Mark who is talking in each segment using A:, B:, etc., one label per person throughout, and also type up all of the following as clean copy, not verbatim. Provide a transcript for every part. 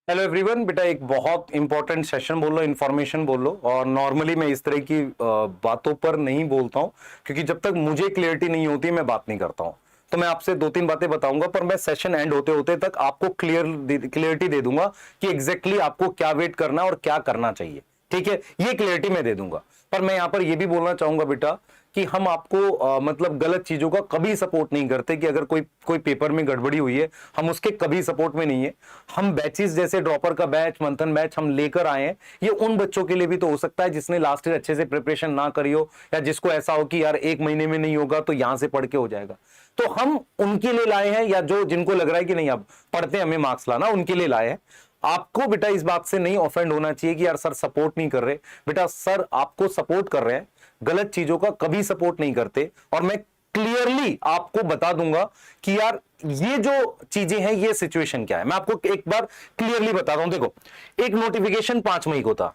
A: Hello everyone. बेटा एक बहुत इंपॉर्टेंट सेशन बोल लो, इन्फॉर्मेशन बोल लो। और नॉर्मली मैं इस तरह की बातों पर नहीं बोलता हूं, क्योंकि जब तक मुझे क्लियरिटी नहीं होती मैं बात नहीं करता हूं। तो मैं आपसे दो तीन बातें बताऊंगा, पर मैं सेशन एंड होते होते तक आपको क्लियरिटी दे दूंगा कि एग्जैक्टली आपको क्या वेट करना है और क्या करना चाहिए। ठीक है, ये क्लियरिटी मैं दे दूंगा। पर मैं यहां पर यह भी बोलना चाहूंगा बेटा कि हम आपको मतलब गलत चीजों का कभी सपोर्ट नहीं करते। कि अगर कोई कोई पेपर में गड़बड़ी हुई है, हम उसके कभी सपोर्ट में नहीं है। हम बैचेस जैसे ड्रॉपर का बैच, मंथन बैच हम लेकर आए हैं। ये उन बच्चों के लिए भी तो हो सकता है जिसने लास्ट ईयर अच्छे से प्रिपरेशन ना करी हो, या जिसको ऐसा हो कि यार एक महीने में नहीं होगा तो यहां से पढ़ के हो जाएगा। तो हम उनके लिए लाए हैं, या जो जिनको लग रहा है कि नहीं अब पढ़ते हमें मार्क्स लाना, उनके लिए लाए हैं। आपको बेटा इस बात से नहीं ऑफेंड होना चाहिए कि यार सर सपोर्ट नहीं कर रहे। बेटा सर आपको सपोर्ट कर रहे हैं, गलत चीजों का कभी सपोर्ट नहीं करते। और मैं क्लियरली आपको बता दूंगा कि यार ये जो चीजें हैं, ये सिचुएशन क्या है। मैं आपको एक बार क्लियरली बता रहा हूं। देखो, एक नोटिफिकेशन 5 मई को था,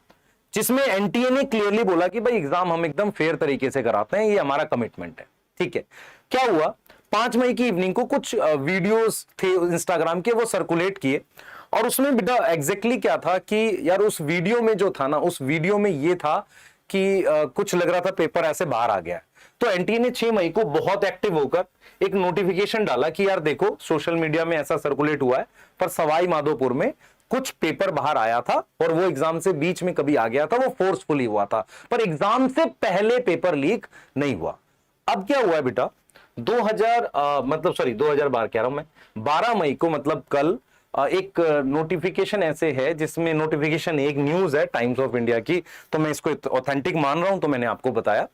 A: जिसमें एनटीए ने क्लियरली बोला कि भाई एग्जाम हम एकदम फेयर तरीके से कराते हैं, ये हमारा कमिटमेंट है। ठीक है, क्या हुआ, 5 मई की इवनिंग को कुछ वीडियोस थे इंस्टाग्राम के, वो सर्कुलेट किए। और उसमें बेटा एग्जैक्टली क्या था कि यार उस वीडियो में जो था ना, उस वीडियो में ये था कि कुछ लग रहा था पेपर ऐसे बाहर आ गया। तो एनटीए ने 6 मई को बहुत एक्टिव होकर एक नोटिफिकेशन डाला कि यार देखो सोशल मीडिया में ऐसा सर्कुलेट हुआ है, पर सवाई माधोपुर में कुछ पेपर बाहर आया था और वो एग्जाम से बीच में कभी आ गया था, वो फोर्सफुली हुआ था, पर एग्जाम से पहले पेपर लीक नहीं हुआ। अब क्या हुआ है बेटा, 2012 कह रहा हूं मैं, 12 मई को मतलब कल एक नोटिफिकेशन ऐसे है, जिसमें नोटिफिकेशन एक न्यूज है टाइम्स ऑफ इंडिया की, तो मैं इसको ऑथेंटिक मान रहा हूं, तो मैंने आपको बताया।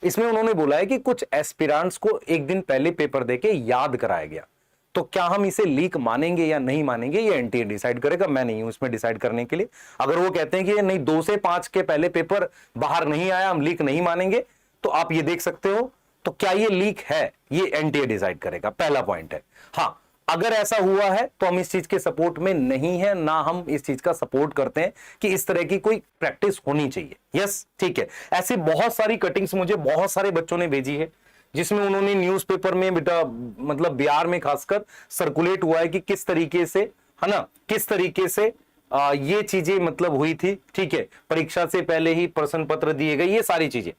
A: इसमें उन्होंने बोला है कि कुछ एस्पिरेंट्स को एक दिन पहले पेपर देके याद कराया गया। तो क्या हम इसे लीक मानेंगे या नहीं मानेंगे, ये एनटीए डिसाइड करेगा, मैं नहीं हूं इसमें डिसाइड करने के लिए। अगर वो कहते हैं कि ये नहीं, 2 से 5 के पहले पेपर बाहर नहीं आया, हम लीक नहीं मानेंगे, तो आप ये देख सकते हो। तो क्या ये लीक है, ये एनटीए डिसाइड करेगा, पहला पॉइंट है। हाँ, अगर ऐसा हुआ है तो हम इस चीज के सपोर्ट में नहीं है, ना हम इस चीज का सपोर्ट करते हैं कि इस तरह की कोई प्रैक्टिस होनी चाहिए। यस, ठीक है। ऐसी बहुत सारी कटिंग्स मुझे बहुत सारे बच्चों ने भेजी है, जिसमें उन्होंने न्यूज़पेपर में बेटा मतलब बिहार में खासकर सर्कुलेट हुआ है कि किस तरीके से, है ना, किस तरीके से ये चीजें मतलब हुई थी। ठीक है, परीक्षा से पहले ही प्रश्न पत्र दिए गए, ये सारी चीजें।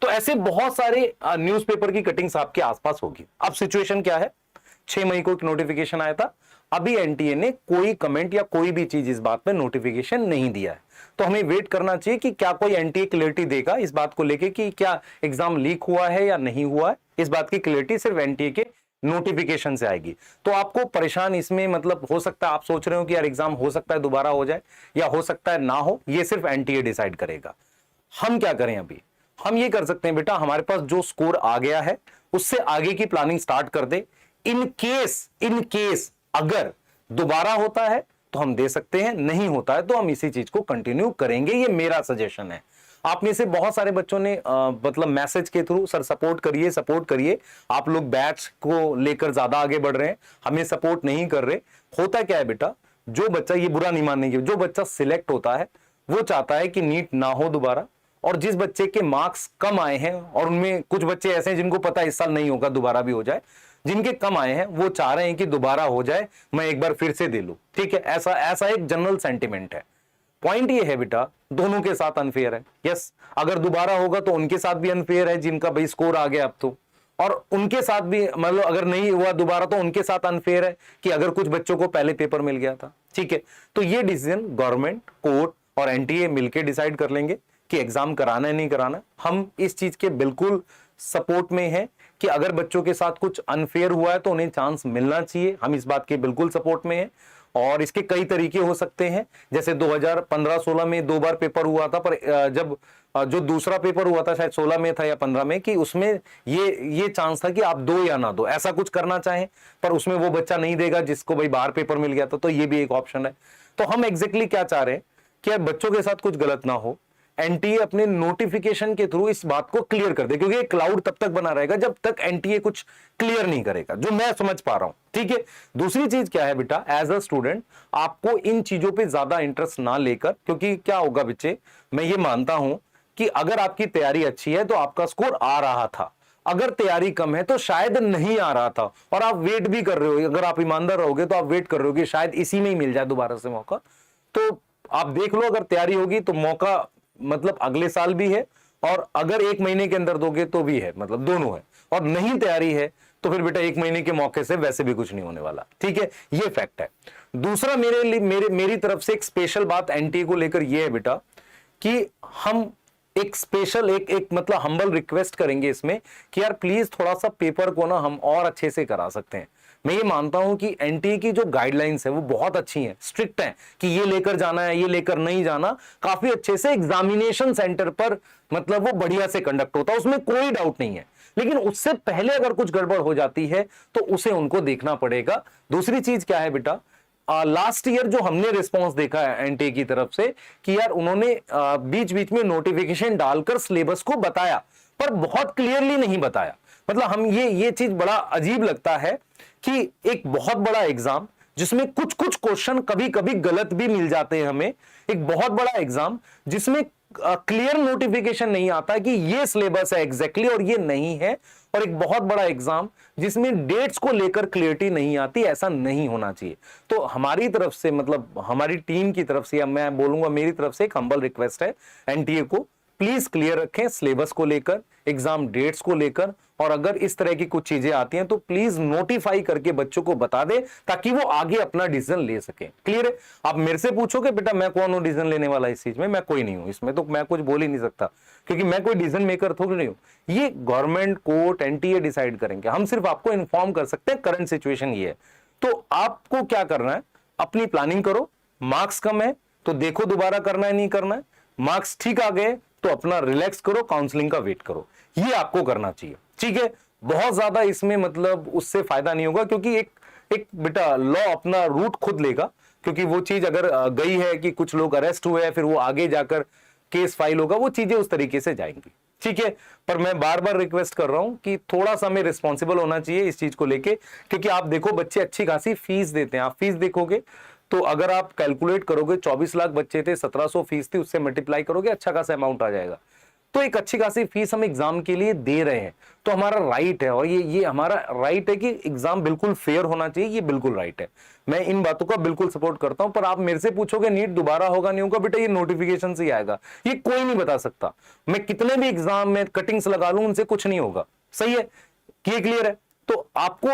A: तो ऐसे बहुत सारे न्यूज़पेपर की कटिंग्स आपके आसपास होगी। अब सिचुएशन क्या है, 6 मई को एक नोटिफिकेशन आया था, अभी एनटीए ने कोई कमेंट या कोई भी चीज इस बात में नोटिफिकेशन नहीं दिया है। तो हमें वेट करना चाहिए कि क्या कोई एनटीए क्लियरिटी देगा इस बात को लेके कि क्या एग्जाम लीक हुआ है या नहीं हुआ है। इस बात की क्लियरिटी सिर्फ एनटीए के नोटिफिकेशन से आएगी। तो आपको परेशान इसमें मतलब हो सकता है आप सोच रहे हो कि यार एग्जाम हो सकता है दोबारा हो जाए या हो सकता है ना हो, ये सिर्फ एनटीए डिसाइड करेगा। हम क्या करें, अभी हम ये कर सकते हैं बेटा, हमारे पास जो स्कोर आ गया है उससे आगे की प्लानिंग स्टार्ट कर दे। इन केस अगर दोबारा होता है तो हम दे सकते हैं, नहीं होता है तो हम इसी चीज को कंटिन्यू करेंगे, ये मेरा सजेशन है। आप में से बहुत सारे बच्चों ने मतलब मैसेज के थ्रू सर सपोर्ट करिए सपोर्ट करिए, आप लोग बैच को लेकर ज्यादा आगे बढ़ रहे हैं, हमें सपोर्ट नहीं कर रहे। होता क्या है बेटा, जो बच्चा, ये बुरा नहीं मानने की, जो बच्चा सिलेक्ट होता है वो चाहता है कि नीट ना हो दोबारा। और जिस बच्चे के मार्क्स कम आए हैं, और उनमें कुछ बच्चे ऐसे हैं जिनको पता है इस साल नहीं होगा, दोबारा भी हो जाए, जिनके कम आए हैं वो चाह रहे हैं कि दोबारा हो जाए, मैं एक बार फिर से दे लूं। ठीक है, ऐसा ऐसा एक जनरल सेंटिमेंट है। पॉइंट ये है बेटा, दोनों के साथ अनफेयर है। यस, अगर दोबारा होगा तो उनके साथ भी अनफेयर है जिनका भाई स्कोर आ गया अब तो, और उनके साथ भी मतलब अगर नहीं हुआ दोबारा तो उनके साथ अनफेयर है कि अगर कुछ बच्चों को पहले पेपर मिल गया था। ठीक है, तो ये डिसीजन गवर्नमेंट, कोर्ट और एनटीए मिलकर डिसाइड कर लेंगे कि एग्जाम कराना है नहीं कराना। हम इस चीज के बिल्कुल सपोर्ट में हैं कि अगर बच्चों के साथ कुछ अनफेयर हुआ है तो उन्हें चांस मिलना चाहिए, हम इस बात के बिल्कुल सपोर्ट में हैं। और इसके कई तरीके हो सकते हैं, जैसे 2015-16 में 2 बार पेपर हुआ था, पर जब जो दूसरा पेपर हुआ था शायद 16 में था या 15 में, कि उसमें ये चांस था कि आप दो या ना दो, ऐसा कुछ करना चाहें, पर उसमें वो बच्चा नहीं देगा जिसको भाई बाहर पेपर मिल गया था, तो ये भी एक ऑप्शन है। तो हम एग्जैक्टली क्या चाह रहे हैं कि यार बच्चों के साथ कुछ गलत ना हो, एनटीए अपने नोटिफिकेशन के थ्रू इस बात को क्लियर कर दे, क्योंकि ये क्लाउड तब तक बना रहेगा जब तक एनटीए कुछ क्लियर नहीं करेगा, जो मैं समझ पा रहा हूं। ठीक है, दूसरी चीज क्या है बेटा, एज अ स्टूडेंट आपको इन चीजों पे ज्यादा इंटरेस्ट ना लेकर, क्योंकि क्या होगा बच्चे, मैं ये मानता हूं कि अगर आपकी तैयारी अच्छी है तो आपका स्कोर आ रहा था, अगर तैयारी कम है तो शायद नहीं आ रहा था, और आप वेट भी कर रहे हो, अगर आप ईमानदार रहोगे तो आप वेट कर रहे हो कि शायद इसी में ही मिल जाए दोबारा से मौका, तो आप देख लो, अगर तैयारी होगी तो मौका मतलब अगले साल भी है, और अगर 1 महीने के अंदर दोगे तो भी है, मतलब दोनों है। और नहीं तैयारी है तो फिर बेटा 1 महीने के मौके से वैसे भी कुछ नहीं होने वाला, ठीक है, ये फैक्ट है। दूसरा मेरी तरफ से एक स्पेशल बात एनटीए को लेकर ये है बेटा कि हम एक स्पेशल एक मतलब हम्बल रिक्वेस्ट करेंगे इसमें कि यार प्लीज थोड़ा सा पेपर को ना हम और अच्छे से करा सकते हैं। मैं ये मानता हूं कि एनटीए की जो गाइडलाइंस है वो बहुत अच्छी हैं, स्ट्रिक्ट हैं कि ये लेकर जाना है, ये लेकर नहीं जाना, काफी अच्छे से एग्जामिनेशन सेंटर पर मतलब वो बढ़िया से कंडक्ट होता है, उसमें कोई डाउट नहीं है। लेकिन उससे पहले अगर कुछ गड़बड़ हो जाती है तो उसे उनको देखना पड़ेगा। दूसरी चीज क्या है बेटा, लास्ट ईयर जो हमने रिस्पांस देखा है एनटीए की तरफ से कि यार उन्होंने बीच बीच में नोटिफिकेशन डालकर सिलेबस को बताया, पर बहुत क्लियरली नहीं बताया। मतलब हम ये चीज बड़ा अजीब लगता है कि एक बहुत बड़ा एग्जाम जिसमें कुछ कुछ क्वेश्चन कभी कभी गलत भी मिल जाते हैं हमें, एक बहुत बड़ा एग्जाम जिसमें क्लियर नोटिफिकेशन नहीं आता कि ये सिलेबस है एग्जैक्टली और ये नहीं है, और एक बहुत बड़ा एग्जाम जिसमें डेट्स को लेकर क्लियरिटी नहीं आती, ऐसा नहीं होना चाहिए। तो हमारी तरफ से मतलब हमारी टीम की तरफ से, या मैं बोलूंगा मेरी तरफ से एक हम्बल रिक्वेस्ट है एनटीए को, प्लीज क्लियर रखें सिलेबस को लेकर, एग्जाम डेट्स को लेकर, और अगर इस तरह की कुछ चीजें आती हैं तो प्लीज नोटिफाई करके बच्चों को बता दे ताकि वो आगे अपना डिसीजन ले सके। क्लियर है? आप मेरे से पूछोगे बेटा मैं कौन हूं डिसीजन लेने वाला इस चीज में, मैं कोई नहीं हूं इसमें, तो मैं कुछ बोल ही नहीं सकता क्योंकि मैं कोई डिसीजन मेकर थोड़ी नहीं हूं। ये गवर्नमेंट कोर्ट एनटीए डिसाइड करेंगे, हम सिर्फ आपको इन्फॉर्म कर सकते हैं करंट सिचुएशन ये है। तो आपको क्या करना है, अपनी प्लानिंग करो, मार्क्स कम है तो देखो दोबारा करना है नहीं करना है, मार्क्स ठीक आ गए तो अपना रिलैक्स करो, काउंसलिंग का वेट करो, ये आपको करना चाहिए, ठीक है। बहुत ज्यादा इसमें मतलब उससे फायदा नहीं होगा क्योंकि एक बेटा लॉ अपना रूट खुद लेगा, क्योंकि वो चीज अगर गई है कि कुछ लोग अरेस्ट हुए हैं फिर वो आगे जाकर केस फाइल होगा, वो चीजें उस तरीके से जाएंगी, ठीक है। पर मैं बार बार रिक्वेस्ट कर रहा हूं कि थोड़ा सा हमें रिस्पॉन्सिबल होना चाहिए इस चीज को लेके, क्योंकि आप देखो बच्चे अच्छी खासी फीस देते हैं, आप फीस देखोगे तो अगर आप कैलकुलेट करोगे 24 लाख बच्चे थे, 1700 फीस थी, उससे मल्टीप्लाई करोगे अच्छा खासा अमाउंट आ जाएगा। तो एक अच्छी खासी फीस हम एग्जाम के लिए दे रहे हैं, तो हमारा राइट है, और ये हमारा राइट है कि एग्जाम बिल्कुल फेयर होना चाहिए, ये बिल्कुल राइट है। मैं इन बातों का बिल्कुल सपोर्ट करता हूं। पर आप मेरे से पूछोगे नीट दोबारा होगा नहीं होगा, बेटा ये नोटिफिकेशन से ही आएगा, ये कोई नहीं बता सकता। मैं कितने भी एग्जाम में कटिंग्स लगा लूं उनसे कुछ नहीं होगा, सही है, क्लियर है। तो आपको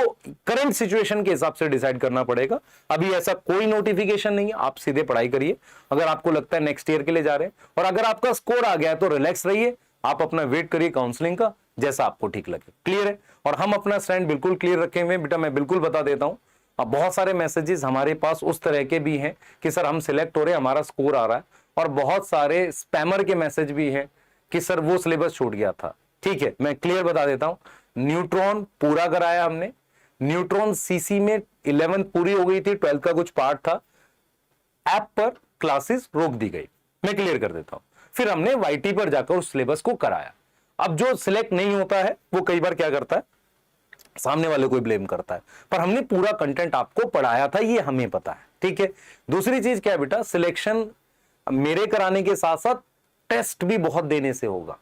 A: करंट सिचुएशन के हिसाब से डिसाइड करना पड़ेगा। अभी ऐसा कोई नोटिफिकेशन नहीं है, आप सीधे पढ़ाई करिए। अगर आपको लगता है नेक्स्ट ईयर के लिए जा रहे हैं और अगर आपका स्कोर आ गया है तो रिलैक्स रहिए, आप अपना वेट करिए काउंसलिंग का, जैसा आपको ठीक लगे, क्लियर है। और हम अपना स्टैंड बिल्कुल क्लियर रखे हुए बेटा, मैं बिल्कुल बता देता हूं। अब बहुत सारे मैसेजेस हमारे पास उस तरह के भी हैं कि सर हम सिलेक्ट हो रहे हैं, हमारा स्कोर आ रहा है, और बहुत सारे स्पैमर के मैसेज भी हैं कि सर वो सिलेबस छूट गया था। ठीक है, मैं क्लियर बता देता हूं, न्यूट्रॉन पूरा कराया हमने, न्यूट्रॉन सीसी में 11th पूरी हो गई थी, 12th का कुछ पार्ट था, ऐप पर क्लासेस रोक दी गई, मैं क्लियर कर देता हूं। फिर हमने वाईटी पर जाकर उस सिलेबस को कराया। अब जो सिलेक्ट नहीं होता है वो कई बार क्या करता है, सामने वाले को ब्लेम करता है, पर हमने पूरा कंटेंट आपको पढ़ाया था, ये हमें पता है, ठीक है। दूसरी चीज क्या है बेटा, सिलेक्शन मेरे कराने के साथ साथ टेस्ट भी बहुत देने से होगा,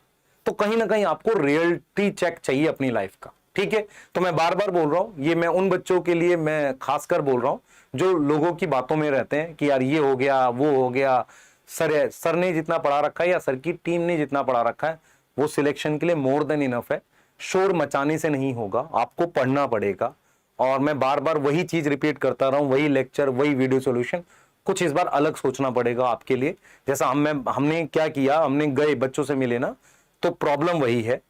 A: तो कहीं ना कहीं आपको रियलिटी चेक चाहिए अपनी लाइफ का, ठीक है। तो मैं बार बार बोल रहा हूं, ये मैं उन बच्चों के लिए मैं खासकर बोल रहा हूं जो लोगों की बातों में रहते हैं कि यार ये हो गया वो हो गया, सर ने जितना पढ़ा रखा है या सर की टीम ने जितना पढ़ा रखा है वो सिलेक्शन के लिए मोर देन इनफ है। शोर मचाने से नहीं होगा, आपको पढ़ना पड़ेगा। और मैं बार बार वही चीज रिपीट करता रहा हूं, वही लेक्चर वही वीडियो सॉल्यूशन, कुछ इस बार अलग सोचना पड़ेगा आपके लिए। जैसा हमने क्या किया, हमने गए बच्चों से मिले ना, तो प्रॉब्लम वही है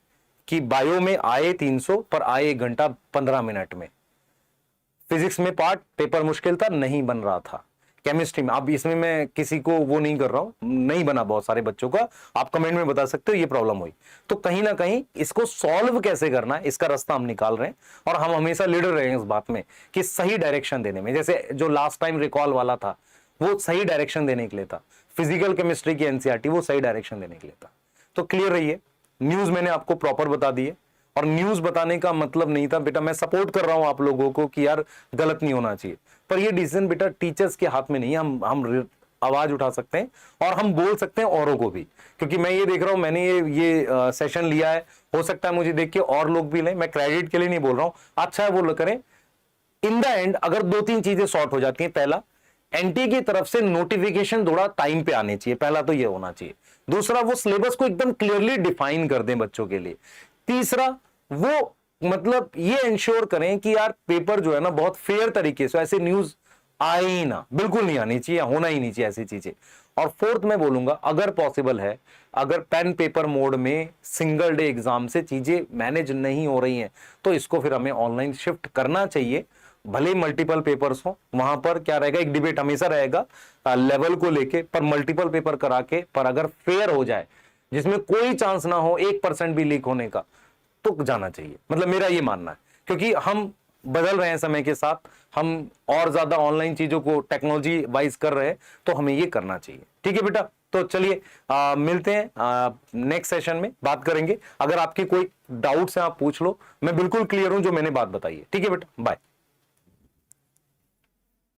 A: कि बायो में आए 300 पर आए 1 घंटा 15 मिनट में, फिजिक्स में पार्ट पेपर मुश्किल था, नहीं बन रहा था, केमिस्ट्री में, अब इसमें मैं किसी को वो नहीं कर रहा हूं, नहीं बना बहुत सारे बच्चों का, आप कमेंट में बता सकते हो ये प्रॉब्लम हुई। तो कहीं ना कहीं इसको सॉल्व कैसे करना है इसका रास्ता हम निकाल रहे हैं, और हम हमेशा लीडर रहे हैं इस बात में कि सही डायरेक्शन देने में। जैसे जो लास्ट टाइम रिकॉल वाला था वो सही डायरेक्शन देने के लिए था, फिजिकल केमिस्ट्री की एनसीईआरटी वो सही डायरेक्शन देने के लिए था। तो क्लियर रहिए, न्यूज मैंने आपको प्रॉपर बता दी है, और न्यूज बताने का मतलब नहीं था बेटा मैं सपोर्ट कर रहा हूं आप लोगों को कि यार गलत नहीं होना चाहिए, पर ये डिसीजन बेटा टीचर्स के हाथ में नहीं है। हम आवाज उठा सकते हैं और हम बोल सकते हैं औरों को भी, क्योंकि मैं ये देख रहा हूं, मैंने ये सेशन लिया है, हो सकता है मुझे देख के और लोग भी लें, मैं क्रेडिट के लिए नहीं बोल रहा हूं, अच्छा है वो करें। इन द एंड अगर 2-3 चीजें सॉर्ट हो जाती हैं, पहला एनटीए की तरफ से नोटिफिकेशन थोड़ा टाइम पे आने चाहिए, पहला तो ये होना चाहिए। दूसरा, वो सिलेबस को एकदम क्लियरली डिफाइन कर दें बच्चों के लिए। तीसरा, वो मतलब ये इंश्योर करें कि यार पेपर जो है ना बहुत फेयर तरीके से, ऐसे न्यूज आए ही ना, बिल्कुल नहीं आनी चाहिए, होना ही नहीं चाहिए ऐसी चीजें। और फोर्थ मैं बोलूंगा, अगर पॉसिबल है, अगर पेन पेपर मोड में सिंगल डे एग्जाम से चीजें मैनेज नहीं हो रही हैं, तो इसको फिर हमें ऑनलाइन शिफ्ट करना चाहिए। भले मल्टीपल पेपर्स हो, वहां पर क्या रहेगा, एक डिबेट हमेशा रहेगा लेवल को लेके, पर मल्टीपल पेपर करा के, पर अगर फेयर हो जाए जिसमें कोई चांस ना हो 1% भी लीक होने का, तो जाना चाहिए। मतलब मेरा ये मानना है, क्योंकि हम बदल रहे हैं समय के साथ, हम और ज्यादा ऑनलाइन चीजों को टेक्नोलॉजी वाइज कर रहे हैं, तो हमें ये करना चाहिए। ठीक है बेटा, तो चलिए मिलते हैं नेक्स्ट सेशन में, बात करेंगे। अगर आपके कोई डाउट्स हैं आप पूछ लो, मैं बिल्कुल क्लियर हूं जो मैंने बात बताई है। ठीक है बेटा, बाय।